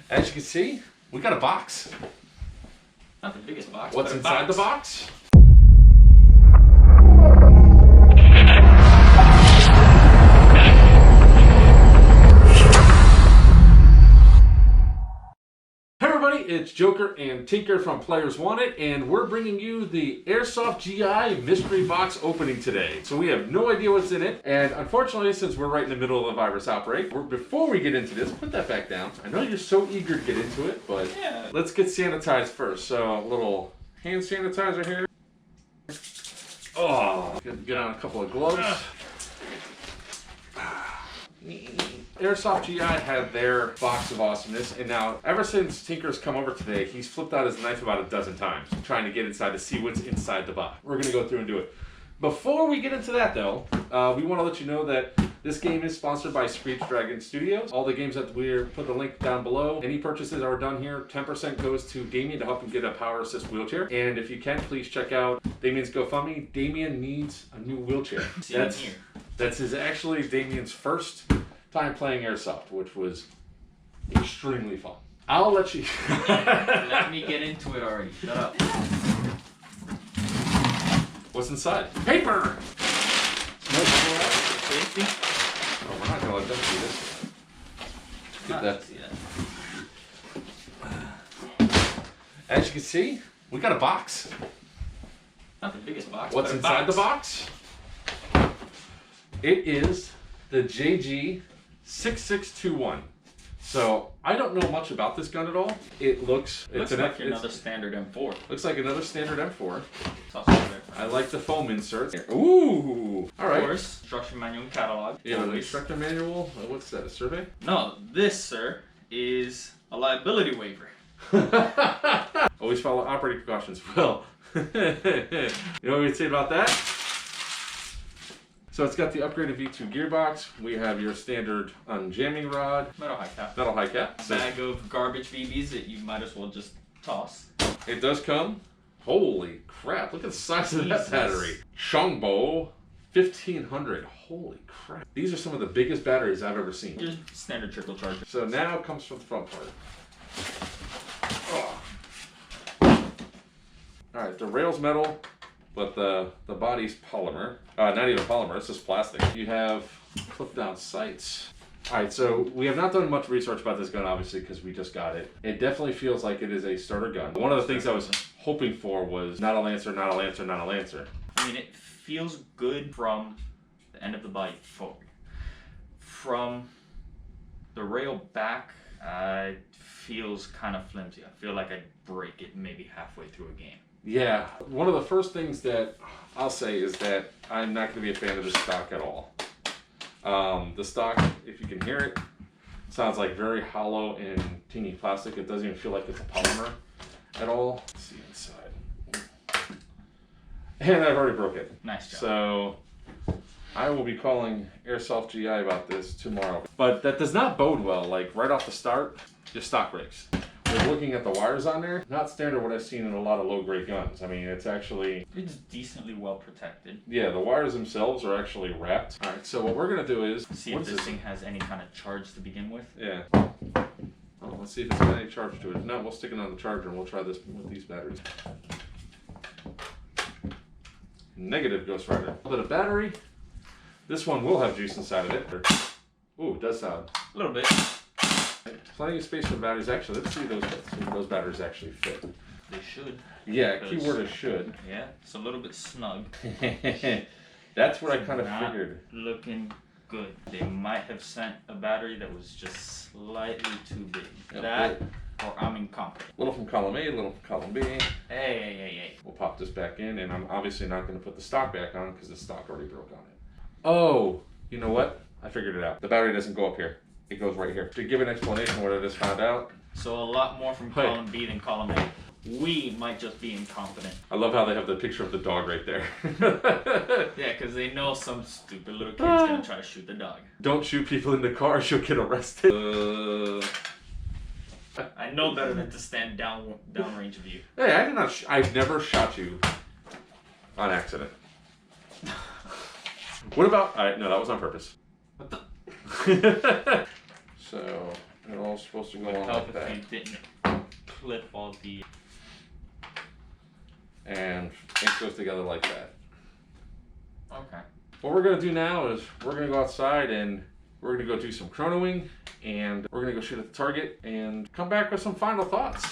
As you can see, we got a box. Not the biggest box. What's but a inside the box. box? Hey everybody, it's Joker and Tinker from Players Wanted, and we're bringing you the Airsoft GI mystery box opening today. So we have no idea what's in it, and unfortunately, since we're right in the middle of a virus outbreak, before we get into this, put that back down. I know you're so eager to get into it, but yeah, let's get sanitized first. So a little hand sanitizer here. Oh, get on a couple of gloves. Airsoft GI had their box of awesomeness, and now ever since Tinker's come over today, he's flipped out his knife about a dozen times trying to get inside to see what's inside the box. We're going to go through and do it. Before we get into that though, we want to let you know that this game is sponsored by Screech Dragon Studios. All the games that we're put the link down below. Any purchases that are done here, 10% goes to Damien to help him get a power assist wheelchair. And if you can, please check out Damien's GoFundMe. Damien needs a new wheelchair. That's actually Damien's first time playing Airsoft, which was extremely fun. I'll let you... Let me get into it already. Shut up. What's inside? Paper! Safety? Oh, we're not going to let them see this. Get that. See that. As you can see, we got a box. Not the biggest box. What's inside the box? It is the JG 6621. So I don't know much about this gun at all. It looks like another standard M4. Looks like another standard M4. It's also there. I like the foam inserts. Ooh! All right. Of course, instruction manual and catalog. Yeah, the instructor manual. What's that? A survey? No, this, sir, is a liability waiver. Always follow operating precautions. Well, you know what we'd say about that? So it's got the upgraded V2 gearbox. We have your standard unjamming rod. Metal high cap. Metal high cap. A bag of garbage BBs that you might as well just toss. It does come. Holy crap, look at the size of that battery. Shongbo 1500. Holy crap. These are some of the biggest batteries I've ever seen. Just standard trickle charger. So now it comes from the front part. Alright, the rail's metal, but the body's polymer. Not even polymer, it's just plastic. You have flip down sights. Alright, so we have not done much research about this gun, obviously, because we just got it. It definitely feels like it is a starter gun. One of the things I was hoping for was not a Lancer, not a Lancer, not a Lancer. I mean, it feels good from the end of the body forward. From the rail back, it feels kind of flimsy. I feel like I'd break it maybe halfway through a game. Yeah, one of the first things that I'll say is that I'm not going to be a fan of the stock at all. The stock, if you can hear it, sounds like very hollow and teeny plastic. It doesn't even feel like it's a polymer at all. Let's see inside. And I've already broke it. Nice job. So I will be calling Airsoft GI about this tomorrow. But that does not bode well. Like right off the start, your stock breaks. We're looking at the wires on there. Not standard what I've seen in a lot of low-grade guns. I mean, it's actually... It's decently well protected. Yeah, the wires themselves are actually wrapped. All right, so what we're going to do is... See if this thing has any kind of charge to begin with. Yeah. Well, let's see if it's got any charge to it. No, we'll stick it on the charger and we'll try this with these batteries. Negative Ghost Rider. A little bit of battery. This one will have juice inside of it. Ooh, it does sound. A little bit. Plenty of space for batteries. Actually, let's see if those batteries actually fit. They should. Yeah, keyword is should. Yeah, it's a little bit snug. That's what I kind of figured. Looking good. They might have sent a battery that was just slightly too big. Yep. That, or I'm incompetent. Little from column A, little from column B. Hey. We'll pop this back in, and I'm obviously not going to put the stock back on because the stock already broke on it. Oh, you know what? I figured it out. The battery doesn't go up here. It goes right here. To give an explanation of what I just found out. So a lot more from column B than column A. We might just be incompetent. I love how they have the picture of the dog right there. Yeah, because they know some stupid little kid's going to try to shoot the dog. Don't shoot people in the car, you'll get arrested. I know better than to stand downrange of you. Hey, I did not. I've never shot you on accident. What about? No, that was on purpose. What the? So They're all supposed to go Would on help like that. if you didn't clip all the. And it goes together like that. Okay. What we're gonna do now is we're gonna go outside and we're gonna go do some chronoing, and we're gonna go shoot at the target and come back with some final thoughts.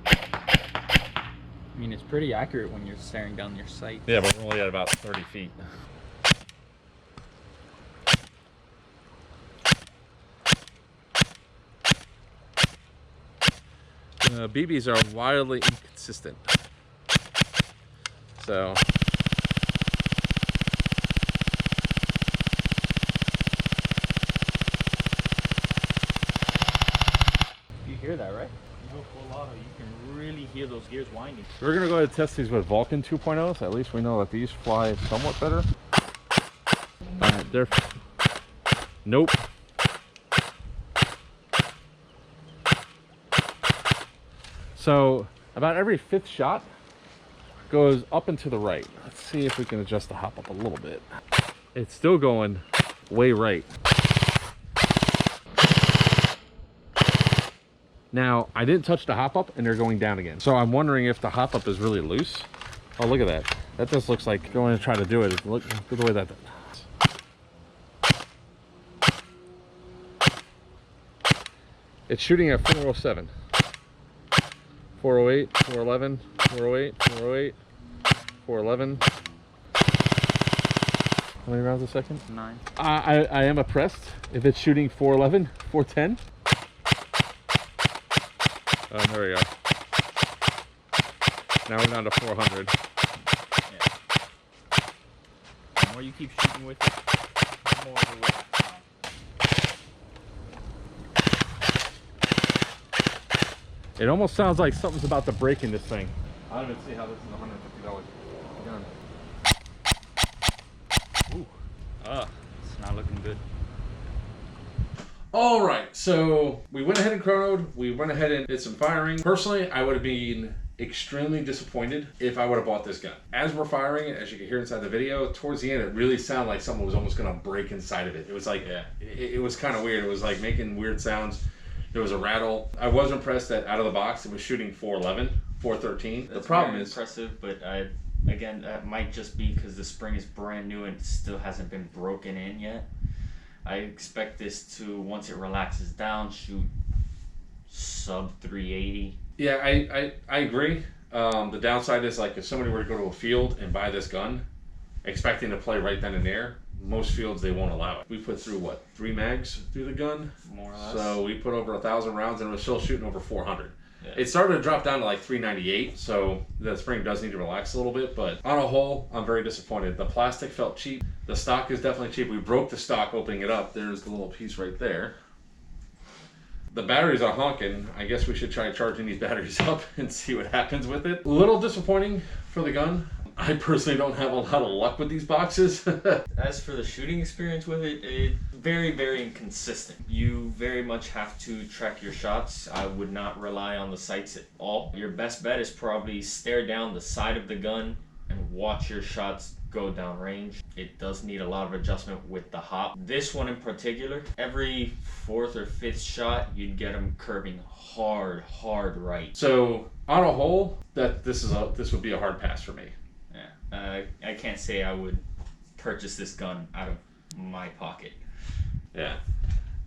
I mean, it's pretty accurate when you're staring down your sight. Yeah, but we're only at about 30 feet. BBs are wildly inconsistent. So You hear that, right? You go full auto, you can really hear those gears winding. we're gonna go ahead and test these with Vulcan 2.0s. At least we know that these fly somewhat better. Alright, they're nope. So about every fifth shot goes up and to the right. Let's see if we can adjust the hop up a little bit. It's still going way right. Now, I didn't touch the hop up and they're going down again. So I'm wondering if the hop up is really loose. Oh, look at that. That just looks like going to try to do it. Look at the way that. It's shooting at 407. 408, 411, 408, 408, 411. How many rounds a second? 9. I am impressed. If it's shooting 411, 410. Oh, there we go. Now we're down to 400. Yeah. The more you keep shooting with it, the more the weight. It almost sounds like something's about to break in this thing. I don't even see how this is $150 gun. Ooh. It's not looking good. All right, so we went ahead and chronoed. We went ahead and did some firing. Personally, I would have been extremely disappointed if I would have bought this gun. As we're firing it, as you can hear inside the video, towards the end, it really sounded like someone was almost gonna break inside of it. It was like, it was kind of weird. It was like making weird sounds. There was a rattle. I was impressed that out of the box, it was shooting 411, 413. That's the problem very is impressive, but again, that might just be because the spring is brand new and still hasn't been broken in yet. I expect this to, once it relaxes down, shoot sub 380. Yeah, I agree. The downside is, like, if somebody were to go to a field and buy this gun, expecting to play right then and there, most fields they won't allow it. We put through what, 3 mags through the gun, More or less. so we put over 1,000 rounds and it was still shooting over 400. Yeah. It started to drop down to like 398, so the spring does need to relax a little bit. But on a whole, I'm very disappointed. The plastic felt cheap. The stock is definitely cheap. We broke the stock opening it up. There's the little piece right there. The batteries are honking. I guess we should try charging these batteries up and see what happens with it. A little disappointing for the gun. I personally don't have a lot of luck with these boxes. As for the shooting experience with it, it's very, very inconsistent. You very much have to track your shots. I would not rely on the sights at all. Your best bet is probably stare down the side of the gun and watch your shots go down range. It does need a lot of adjustment with the hop. This one in particular, every 4th or 5th shot, you'd get them curving hard right. So on a whole, this would be a hard pass for me. Yeah, I can't say I would purchase this gun out of my pocket. Yeah,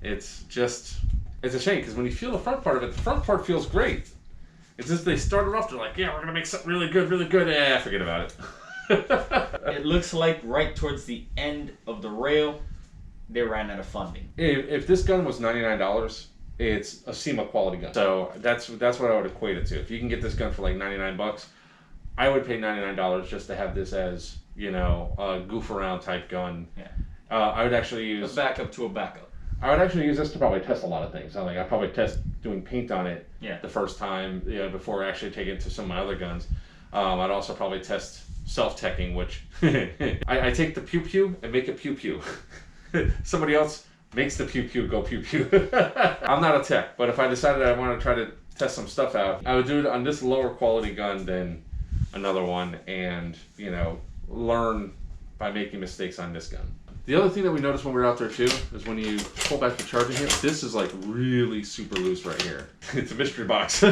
it's a shame because when you feel the front part of it, the front part feels great. It's just they started off, they're like, yeah, we're gonna make something really good. Forget about it. It looks like right towards the end of the rail, they ran out of funding. If this gun was $99, it's a SEMA quality gun. So that's what I would equate it to. If you can get this gun for like $99, I would pay $99 just to have this as, you know, a goof around type gun. Yeah. I would actually use A backup to a backup. I would actually use this to probably test a lot of things. I'd probably test doing paint on it the first time, before actually taking it to some of my other guns. I'd also probably test self-teching, which I take the pew-pew and make it pew-pew. Somebody else makes the pew-pew go pew-pew. I'm not a tech, but if I decided I want to try to test some stuff out, I would do it on this lower quality gun than another one and, learn by making mistakes on this gun. The other thing that we noticed when we were out there too is when you pull back the charging handle, this is like really super loose right here. It's a mystery box.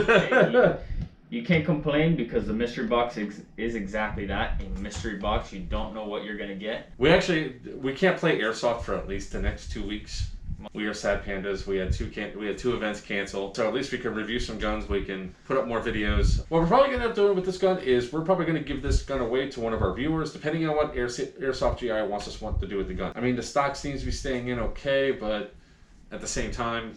You can't complain because the mystery box is exactly that, a mystery box. You don't know what you're gonna get. We can't play Airsoft for at least the next 2 weeks. We are sad pandas. We had two events canceled, so at least we can review some guns. We can put up more videos. What we're probably gonna end up doing with this gun is we're probably gonna give this gun away to one of our viewers, depending on what Airsoft GI wants to do with the gun. I mean, the stock seems to be staying in okay, but at the same time,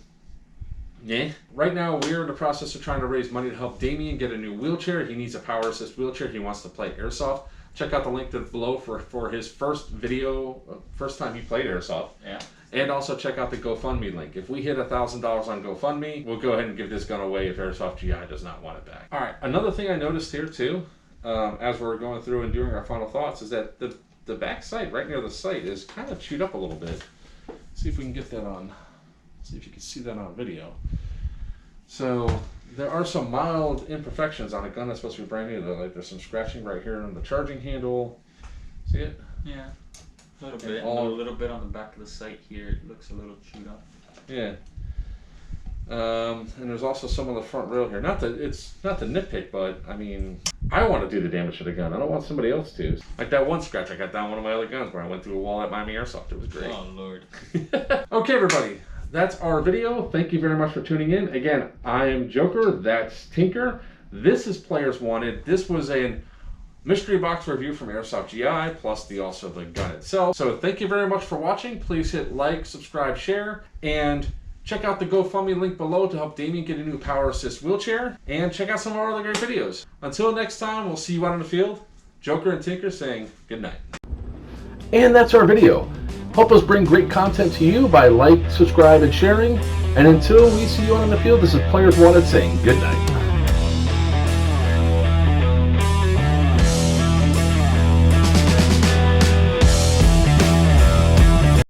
yeah. Right now, we're in the process of trying to raise money to help Damien get a new wheelchair. He needs a power assist wheelchair. He wants to play Airsoft. Check out the link below for his first video, first time he played Airsoft. Yeah. And also check out the GoFundMe link. If we hit $1,000 on GoFundMe, we'll go ahead and give this gun away if Airsoft GI does not want it back. All right, another thing I noticed here too, as we're going through and doing our final thoughts, is that the back sight, right near the sight, is kind of chewed up a little bit. See if we can get that on, see if you can see that on video. So there are some mild imperfections on a gun that's supposed to be brand new. Like there's some scratching right here on the charging handle. See it? Yeah. A little bit. A little bit on the back of the sight here. It looks a little chewed up. Yeah. And there's also some on the front rail here. It's not to nitpick, but I mean, I want to do the damage to the gun. I don't want somebody else to. Like that one scratch I got down one of my other guns where I went through a wall at Miami Airsoft. It was great. Oh Lord. Okay, everybody. That's our video. Thank you very much for tuning in. Again, I am Joker. That's Tinker. This is Players Wanted. This was a mystery box review from Airsoft GI, plus also the gun itself. So thank you very much for watching. Please hit like, subscribe, share, and check out the GoFundMe link below to help Damien get a new power assist wheelchair, and check out some of our other great videos. Until next time, we'll see you out in the field. Joker and Tinker saying good night. And that's our video. Help us bring great content to you by like, subscribe, and sharing. And until we see you out in the field, this is Players Wanted saying good night.